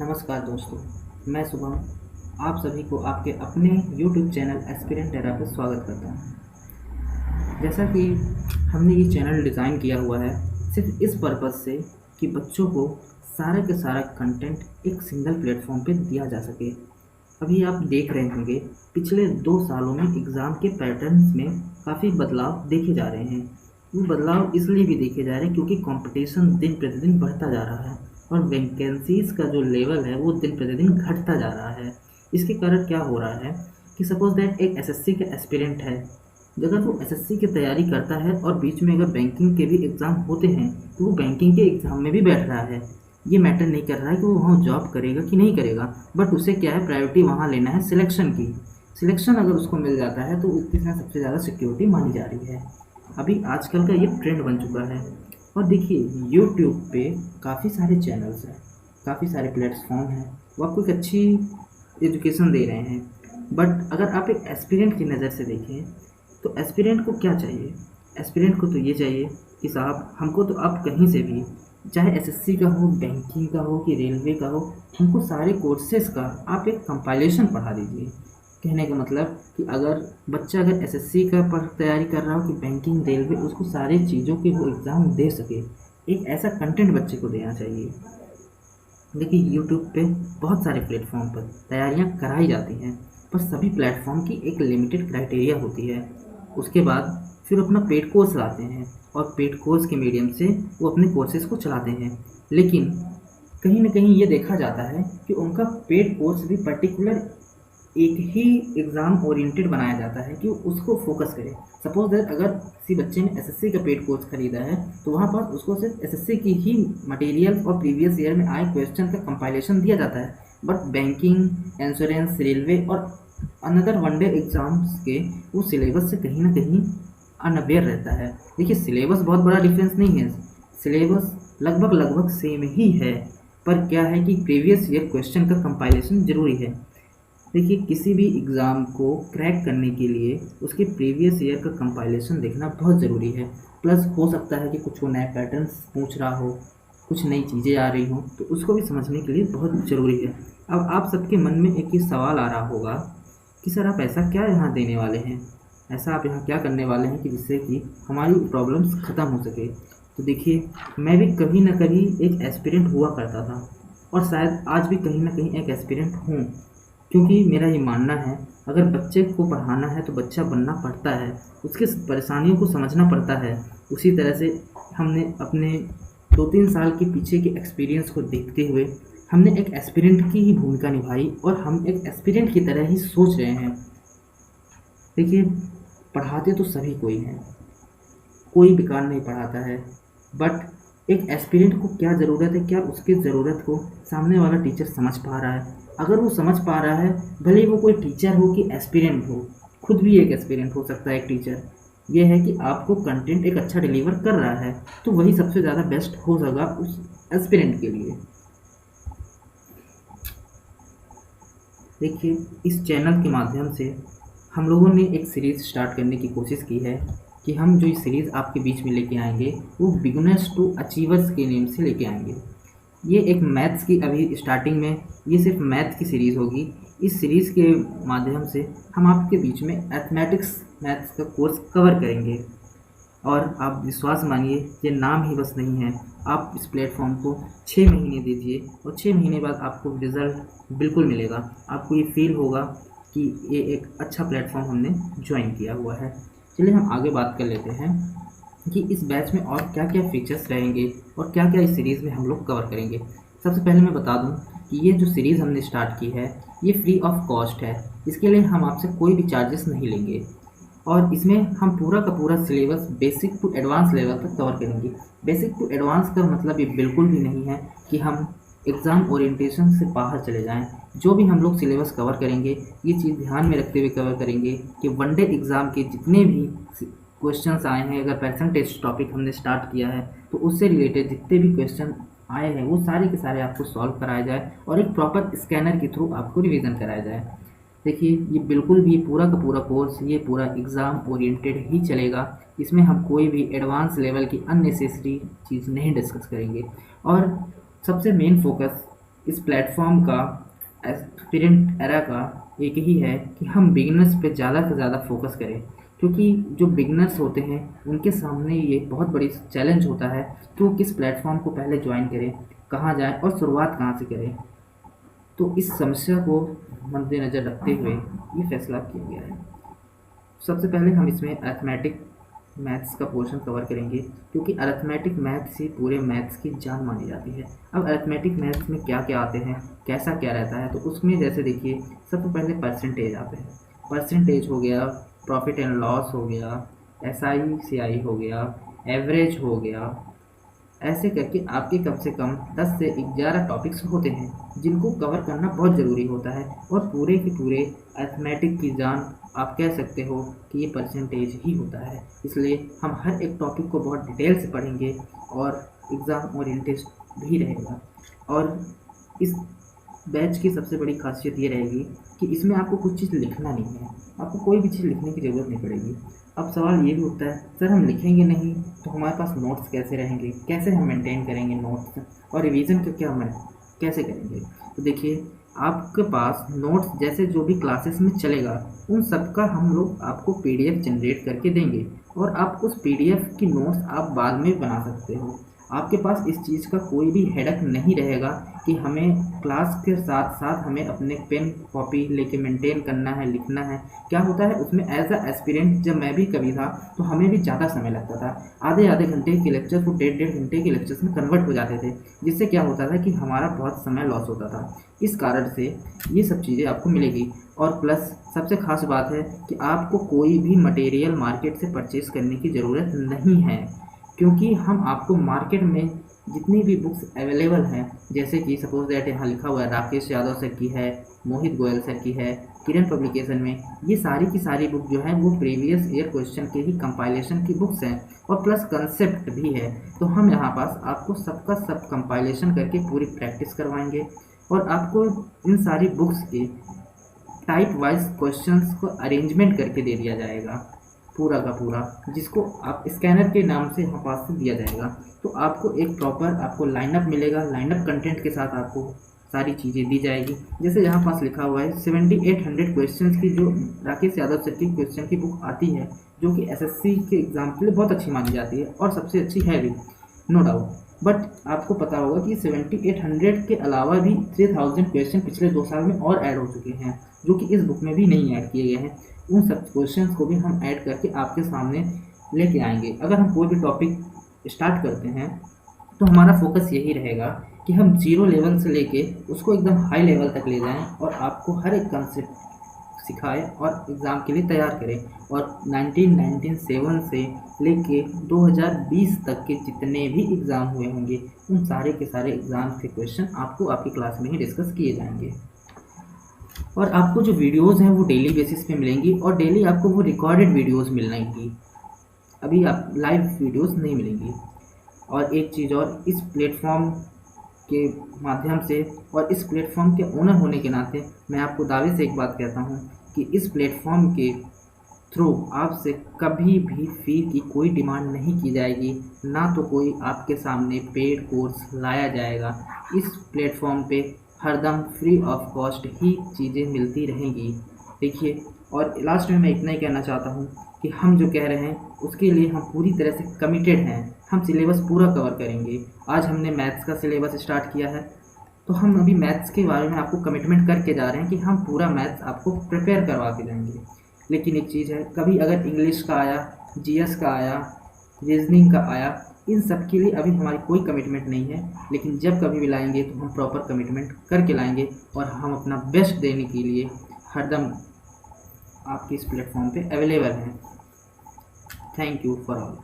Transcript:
नमस्कार दोस्तों, मैं शुभम आप सभी को आपके अपने YouTube चैनल एस्पिरेंट टेरा पर स्वागत करता हूँ। जैसा कि हमने ये चैनल डिज़ाइन किया हुआ है सिर्फ इस पर्पज़ से कि बच्चों को सारा के सारा कंटेंट एक सिंगल प्लेटफॉर्म पे दिया जा सके। अभी आप देख रहे होंगे पिछले 2 सालों में एग्ज़ाम के पैटर्न्स में काफ़ी बदलाव देखे जा रहे हैं। वो बदलाव इसलिए भी देखे जा रहे हैं क्योंकि कंपटीशन दिन प्रतिदिन बढ़ता जा रहा है और वैकेंसीज़ का जो लेवल है वो दिन प्रतिदिन घटता जा रहा है। इसके कारण क्या हो रहा है कि सपोज़ दैट एक एसएससी का एस्पिरेंट है, अगर वो एसएससी की तैयारी करता है और बीच में अगर बैंकिंग के भी एग्ज़ाम होते हैं तो वो बैंकिंग के एग्ज़ाम में भी बैठ रहा है। ये मैटर नहीं कर रहा है कि वो वहाँ जॉब करेगा कि नहीं करेगा, बट उसे क्या है, प्रायोरिटी वहाँ लेना है सिलेक्शन की। सिलेक्शन अगर उसको मिल जाता है तो उसमें सबसे ज़्यादा सिक्योरिटी मानी जा रही है। अभी आजकल का ये ट्रेंड बन चुका है। और देखिए यूट्यूब पे काफ़ी सारे चैनल्स हैं, काफ़ी सारे प्लेटफॉर्म हैं, वो आपको एक अच्छी एजुकेशन दे रहे हैं। बट अगर आप एक एस्पिरेंट की नज़र से देखें तो एस्पिरेंट को क्या चाहिए? एस्पिरेंट को तो ये चाहिए कि साहब हमको तो आप कहीं से भी, चाहे एसएससी का हो, बैंकिंग का हो कि रेलवे का हो, हमको सारे कोर्सेज़ का आप एक कंपाइलेशन पढ़ा दीजिए। कहने का मतलब कि अगर एसएससी का पर तैयारी कर रहा हो कि बैंकिंग, रेलवे, उसको सारी चीज़ों के वो एग्ज़ाम दे सके। एक ऐसा कंटेंट बच्चे को देना चाहिए। देखिए यूट्यूब पे बहुत सारे प्लेटफॉर्म पर तैयारियां कराई जाती हैं, पर सभी प्लेटफॉर्म की एक लिमिटेड क्राइटेरिया होती है। उसके बाद फिर अपना पेड कोर्स लाते हैं और पेड कोर्स के मीडियम से वो अपने कोर्सेज को चलाते हैं। लेकिन कहीं न कहीं ये देखा जाता है कि उनका पेड कोर्स भी पर्टिकुलर एक ही एग्ज़ाम ओरिएंटेड बनाया जाता है कि उसको फोकस करे। सपोज़ दैट अगर किसी बच्चे ने एसएससी का पेड कोर्स खरीदा है तो वहाँ पर उसको सिर्फ एसएससी की ही मटेरियल और प्रीवियस ईयर में आए क्वेश्चन का कंपाइलेशन दिया जाता है। बट बैंकिंग, इंश्योरेंस, रेलवे और अनदर वनडे एग्ज़ाम्स के वो सिलेबस से कहीं ना कहीं अनअवेयर रहता है। देखिए सिलेबस बहुत बड़ा डिफरेंस नहीं है, सिलेबस लगभग लगभग सेम ही है, पर क्या है कि प्रीवियस ईयर क्वेश्चन का कंपाइलेशन ज़रूरी है। देखिए किसी भी एग्ज़ाम को क्रैक करने के लिए उसके प्रीवियस ईयर का कंपाइलेशन देखना बहुत ज़रूरी है। प्लस हो सकता है कि कुछ वो नए पैटर्न्स पूछ रहा हो, कुछ नई चीज़ें आ रही हों, तो उसको भी समझने के लिए बहुत ज़रूरी है। अब आप सबके मन में एक ही सवाल आ रहा होगा कि सर आप ऐसा क्या यहाँ देने वाले हैं, ऐसा आप यहाँ क्या करने वाले हैं कि जिससे कि हमारी प्रॉब्लम्स ख़त्म हो सके। तो देखिए मैं भी कभी ना कभी एक एस्पिरेंट हुआ करता था और शायद आज भी कहीं ना कहीं एक एस्पिरेंट हूँ, क्योंकि मेरा ये मानना है अगर बच्चे को पढ़ाना है तो बच्चा बनना पड़ता है, उसकी परेशानियों को समझना पड़ता है। उसी तरह से हमने अपने 2-3 साल के पीछे के एक्सपीरियंस को देखते हुए हमने एक एस्पिरेंट की ही भूमिका निभाई और हम एक एस्पिरेंट की तरह ही सोच रहे हैं। देखिए पढ़ाते तो सभी कोई हैं, कोई बेकार नहीं पढ़ाता है, बट एक एस्पिरेंट को क्या ज़रूरत है, क्या उसकी ज़रूरत को सामने वाला टीचर समझ पा रहा है। अगर वो समझ पा रहा है, भले ही वो कोई टीचर हो कि एस्पिरेंट हो, खुद भी एक एस्पिरेंट हो सकता है एक टीचर, ये है कि आपको कंटेंट एक अच्छा डिलीवर कर रहा है तो वही सबसे ज़्यादा बेस्ट हो सका उस एस्पिरेंट के लिए। देखिए इस चैनल के माध्यम से हम लोगों ने एक सीरीज़ स्टार्ट करने की कोशिश की है कि हम जो सीरीज़ आपके बीच में लेके आएंगे वो बिगिनर्स टू अचीवर्स के नेम से लेके आएंगे। ये एक मैथ्स की, अभी स्टार्टिंग में ये सिर्फ मैथ की सीरीज़ होगी। इस सीरीज़ के माध्यम से हम आपके बीच में मैथ्स का कोर्स कवर करेंगे। और आप विश्वास मानिए ये नाम ही बस नहीं है, आप इस प्लेटफॉर्म को 6 महीने दीजिए और 6 महीने बाद आपको रिज़ल्ट बिल्कुल मिलेगा। आपको ये फील होगा कि ये एक अच्छा प्लेटफॉर्म हमने ज्वाइन किया हुआ है। चलिए हम आगे बात कर लेते हैं कि इस बैच में और क्या क्या फीचर्स रहेंगे और क्या क्या इस सीरीज़ में हम लोग कवर करेंगे। सबसे पहले मैं बता दूं कि ये जो सीरीज़ हमने स्टार्ट की है ये फ्री ऑफ कॉस्ट है, इसके लिए हम आपसे कोई भी चार्जेस नहीं लेंगे और इसमें हम पूरा का पूरा syllabus basic to advance level तक कवर करेंगे। बेसिक टू एडवांस का मतलब ये बिल्कुल भी नहीं है कि हम एग्ज़ाम ओरिएंटेशन से बाहर चले जाएं। जो भी हम लोग सिलेबस कवर करेंगे ये चीज़ ध्यान में रखते हुए कवर करेंगे कि वनडे एग्ज़ाम के जितने भी क्वेश्चंस आए हैं, अगर परसेंटेज टॉपिक हमने स्टार्ट किया है तो उससे रिलेटेड जितने भी क्वेश्चन आए हैं वो सारे के सारे आपको सॉल्व कराया जाए और एक प्रॉपर स्कैनर के थ्रू आपको रिवीजन कराया जाए। देखिए ये बिल्कुल भी पूरा का पूरा कोर्स ये पूरा एग्ज़ाम ओरिएंटेड ही चलेगा। इसमें हम कोई भी एडवांस लेवल की अननेसेसरी चीज़ नहीं डिस्कस करेंगे और सबसे मेन फोकस इस प्लेटफॉर्म का एस्पिरेंट एरा का एक ही है कि हम बिगिनर्स पे ज़्यादा से ज़्यादा फोकस करें, क्योंकि जो बिगिनर्स होते हैं उनके सामने ये बहुत बड़ी चैलेंज होता है कि वो किस प्लेटफॉर्म को पहले ज्वाइन करें, कहाँ जाएं और शुरुआत कहाँ से करें। तो इस समस्या को मद्देनज़र रखते हुए ये फैसला किया गया है। सबसे पहले हम इसमें अरिथमेटिक मैथ्स का पोर्शन कवर करेंगे, क्योंकि अरिथमेटिक मैथ्स ही पूरे मैथ्स की जान मानी जाती है। अब अरिथमेटिक मैथ्स में क्या क्या आते हैं, कैसा क्या रहता है, तो उसमें जैसे देखिए सबसे पहले परसेंटेज आते हैं। परसेंटेज हो गया, प्रॉफिट एंड लॉस हो गया, SI CI हो गया, एवरेज हो गया। ऐसे करके आपके कम से कम 10 से 11 टॉपिक्स होते हैं जिनको कवर करना बहुत ज़रूरी होता है, और पूरे के पूरे अरिथमेटिक की जान आप कह सकते हो कि ये परसेंटेज ही होता है। इसलिए हम हर एक टॉपिक को बहुत डिटेल से पढ़ेंगे और एग्ज़ाम ओरिएंटेड भी रहेगा। और इस बैच की सबसे बड़ी खासियत ये रहेगी कि इसमें आपको कुछ चीज़ लिखना नहीं है, आपको कोई भी चीज़ लिखने की ज़रूरत नहीं पड़ेगी। अब सवाल ये भी उठता है, सर हम लिखेंगे नहीं तो हमारे पास नोट्स कैसे रहेंगे, कैसे हम मेंटेन करेंगे नोट्स, और रिवीजन का क्या हम कैसे करेंगे। तो देखिए आपके पास नोट्स जैसे जो भी क्लासेस में चलेगा उन सब का हम लोग आपको PDF जनरेट करके देंगे, और आप उस PDF की नोट्स आप बाद में बना सकते हो। आपके पास इस चीज़ का कोई भी हेडक नहीं रहेगा कि हमें क्लास के साथ साथ हमें अपने पेन कॉपी लेके मेंटेन करना है, लिखना है। क्या होता है उसमें एज अ एस्पिरेंट जब मैं भी कभी था तो हमें भी ज़्यादा समय लगता था, आधे आधे घंटे के लेक्चर को 1.5 घंटे के लेक्चर्स में कन्वर्ट हो जाते थे, जिससे क्या होता था कि हमारा बहुत समय लॉस होता था। इस कारण से ये सब चीज़ें आपको मिलेगी। और प्लस सबसे खास बात है कि आपको कोई भी मटेरियल मार्केट से परचेज़ करने की ज़रूरत नहीं है, क्योंकि हम आपको मार्केट में जितनी भी बुक्स अवेलेबल हैं, जैसे कि सपोज दैट यहाँ लिखा हुआ है राकेश यादव सर की है, मोहित गोयल सर की है, किरण पब्लिकेशन में, ये सारी की सारी बुक जो है वो प्रीवियस ईयर क्वेश्चन के ही कंपाइलेशन की बुक्स हैं, और प्लस कंसेप्ट भी है। तो हम यहाँ पास आपको सबका सब कंपाइलेशन करके पूरी प्रैक्टिस करवाएंगे, और आपको इन सारी बुक्स के टाइप वाइज क्वेश्चंस को अरेंजमेंट करके दे दिया जाएगा पूरा का पूरा, जिसको आप स्कैनर के नाम से यहाँ पास से दिया जाएगा। तो आपको एक प्रॉपर आपको लाइनअप मिलेगा, लाइनअप कंटेंट के साथ आपको सारी चीज़ें दी जाएगी। जैसे यहाँ पास लिखा हुआ है 7800 क्वेश्चंस की जो राकेश यादव सर की क्वेश्चन की बुक आती है, जो कि SSC के एग्ज़ाम के लिए बहुत अच्छी मानी जाती है और सबसे अच्छी है भी, नो डाउट। बट आपको पता होगा कि 7800 के अलावा भी 3000 क्वेश्चन पिछले 2 साल में और ऐड हो चुके हैं, जो कि इस बुक में भी नहीं ऐड किए गए हैं। उन सब क्वेश्चंस को भी हम ऐड करके आपके सामने लेके आएंगे। अगर हम कोई भी टॉपिक स्टार्ट करते हैं तो हमारा फोकस यही रहेगा कि हम 0 लेवल से लेके उसको एकदम हाई लेवल तक ले जाएं, और आपको हर एक कंसेप्ट सिखाएं और एग्ज़ाम के लिए तैयार करें। और 1997 से लेके 2020 तक के जितने भी एग्ज़ाम हुए होंगे उन सारे के सारे एग्ज़ाम के क्वेश्चन आपको आपकी क्लास में ही डिस्कस किए जाएंगे। और आपको जो वीडियोज़ हैं वो डेली बेसिस पे मिलेंगी, और डेली आपको वो रिकॉर्डेड वीडियोज़ मिलेंगी, अभी आप लाइव वीडियोज़ नहीं मिलेंगी। और एक चीज़ और, इस प्लेटफॉर्म के माध्यम से और इस प्लेटफॉर्म के ओनर होने के नाते मैं आपको दावे से एक बात कहता हूँ कि इस प्लेटफॉर्म के थ्रू आपसे कभी भी फ़ी की कोई डिमांड नहीं की जाएगी, ना तो कोई आपके सामने पेड कोर्स लाया जाएगा। इस प्लेटफॉर्म पे हरदम फ्री ऑफ कॉस्ट ही चीज़ें मिलती रहेंगी। देखिए, और लास्ट में मैं इतना ही कहना चाहता हूँ कि हम जो कह रहे हैं उसके लिए हम पूरी तरह से कमिटेड हैं। हम सिलेबस पूरा कवर करेंगे। आज हमने मैथ्स का सिलेबस स्टार्ट किया है, तो हम अभी मैथ्स के बारे में आपको कमिटमेंट करके जा रहे हैं कि हम पूरा मैथ्स आपको प्रिपेयर करवा के जाएंगे। लेकिन एक चीज़ है, कभी अगर इंग्लिश का आया, GS का आया, रीजनिंग का आया, इन सब के लिए अभी हमारी कोई कमिटमेंट नहीं है, लेकिन जब कभी भी लाएंगे तो हम प्रॉपर कमिटमेंट करके लाएंगे, और हम अपना बेस्ट देने के लिए हरदम आपके इस प्लेटफॉर्म पे अवेलेबल हैं। Thank you for all.